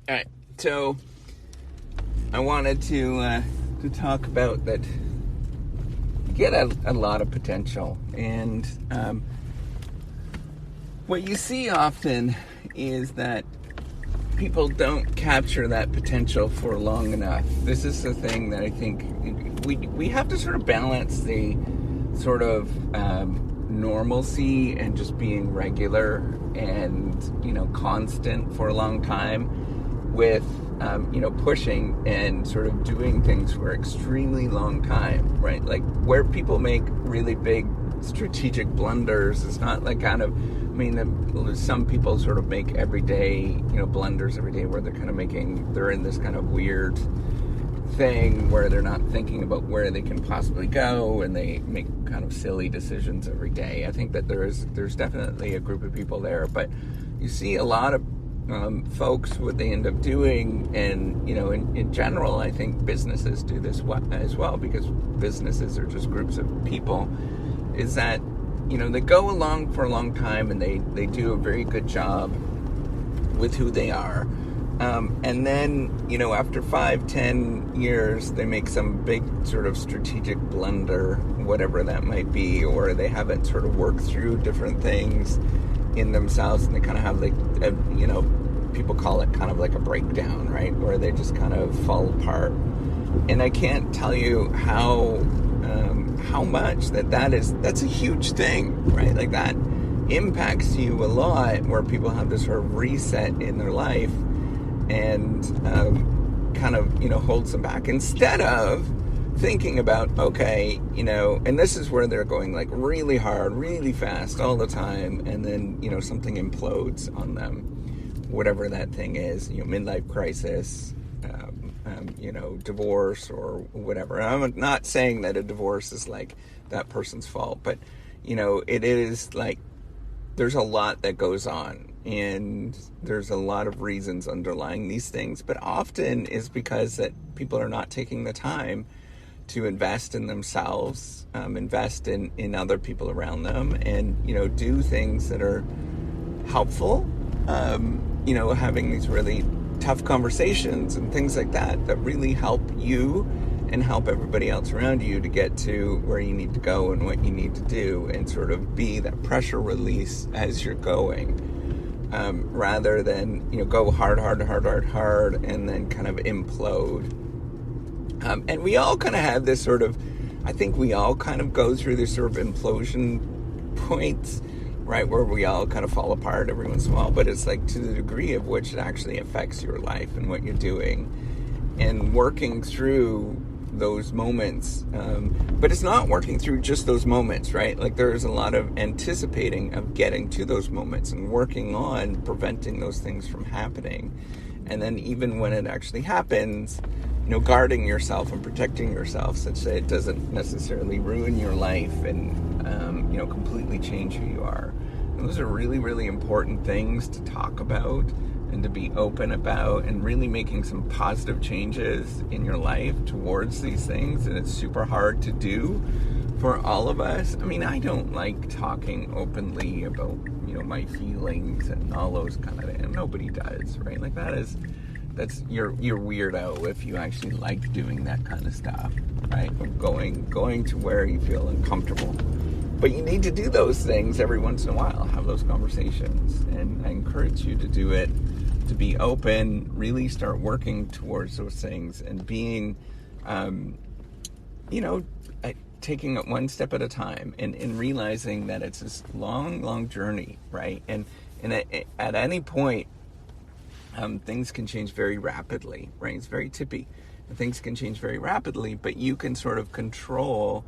All right, so I wanted to talk about that. You get a lot of potential, and what you see often is that people don't capture that potential for long enough. This is the thing that I think we have to sort of balance the sort of normalcy and just being regular and constant for a long time with pushing and sort of doing things for an extremely long time, right? Like where people make really big strategic blunders is not like some people sort of make everyday blunders every day where they're in this kind of weird thing where they're not thinking about where they can possibly go, and they make kind of silly decisions every day. I think that there's definitely a group of people there, but you see a lot of folks, what they end up doing, and in general, I think businesses do this as well, because businesses are just groups of people, is that they go along for a long time and they do a very good job with who they are. And then, after 5-10 years, they make some big sort of strategic blunder, whatever that might be, or they haven't sort of worked through different things in themselves, and they kind of have people call it kind of like a breakdown, right? Where they just kind of fall apart. And I can't tell you how much that's a huge thing, right? Like that impacts you a lot, where people have this sort of reset in their life and holds them back, instead of thinking about, okay, and this is where they're going like really hard, really fast all the time, and then something implodes on them, whatever that thing is, midlife crisis, divorce or whatever. I'm not saying that a divorce is like that person's fault, but it is like there's a lot that goes on, and there's a lot of reasons underlying these things, but often is because that people are not taking the time to invest in themselves, invest in other people around them, and do things that are helpful, having these really tough conversations and things like that really help you and help everybody else around you to get to where you need to go and what you need to do, and sort of be that pressure release as you're going, rather than go hard and then kind of implode. And we all kind of have this sort of, I think we all kind of go through this sort of implosion points, right, where we all kind of fall apart every once in a while, but it's like to the degree of which it actually affects your life and what you're doing, and working through those moments. But it's not working through just those moments, right? Like there's a lot of anticipating of getting to those moments and working on preventing those things from happening. And then even when it actually happens, guarding yourself and protecting yourself such that it doesn't necessarily ruin your life and, completely change who you are. And those are really, really important things to talk about and to be open about, and really making some positive changes in your life towards these things. And it's super hard to do for all of us. I mean, I don't like talking openly about, my feelings and all those kind of things. Nobody does, right? Like you're weirdo if you actually like doing that kind of stuff, right? Going to where you feel uncomfortable. But you need to do those things every once in a while, have those conversations. And I encourage you to do it, to be open, really start working towards those things, and being, taking it one step at a time, and realizing that it's this long journey, right? And at any point, things can change very rapidly, right? It's very tippy. Things can change very rapidly, but you can sort of control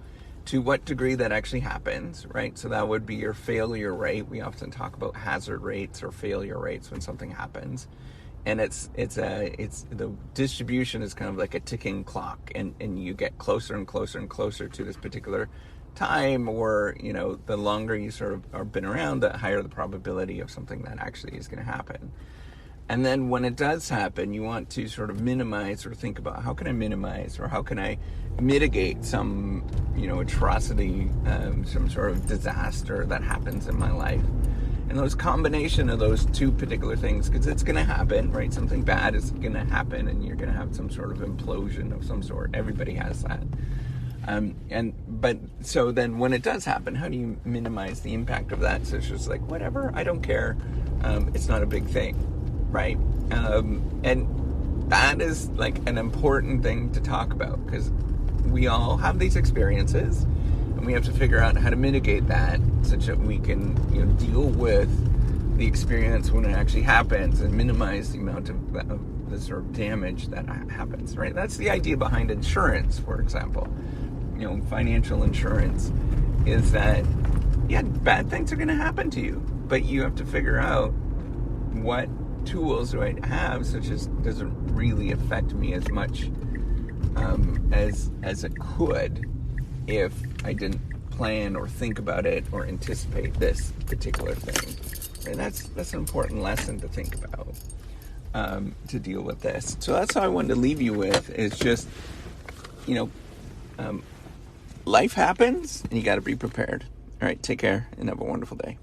to what degree that actually happens, right? So that would be your failure rate. We often talk about hazard rates or failure rates when something happens. And it's the distribution is kind of like a ticking clock, and you get closer and closer and closer to this particular time, or the longer you sort of are been around, the higher the probability of something that actually is going to happen. And then when it does happen, you want to sort of minimize, or think about, how can I minimize, or how can I mitigate some, atrocity, some sort of disaster that happens in my life. And those combination of those two particular things, because it's going to happen, right? Something bad is going to happen, and you're going to have some sort of implosion of some sort. Everybody has that. But so then when it does happen, how do you minimize the impact of that? So it's just like, whatever, I don't care. It's not a big thing, right? And that is like an important thing to talk about, because we all have these experiences, and we have to figure out how to mitigate that such that we can, deal with the experience when it actually happens and minimize the amount of the sort of damage that happens, right? That's the idea behind insurance, for example. Financial insurance is that, bad things are going to happen to you, but you have to figure out what tools do I have such as doesn't really affect me as much as it could if I didn't plan or think about it or anticipate this particular thing. And that's an important lesson to think about to deal with this. So that's how I wanted to leave you with, is just, life happens and you got to be prepared. All right, take care and have a wonderful day.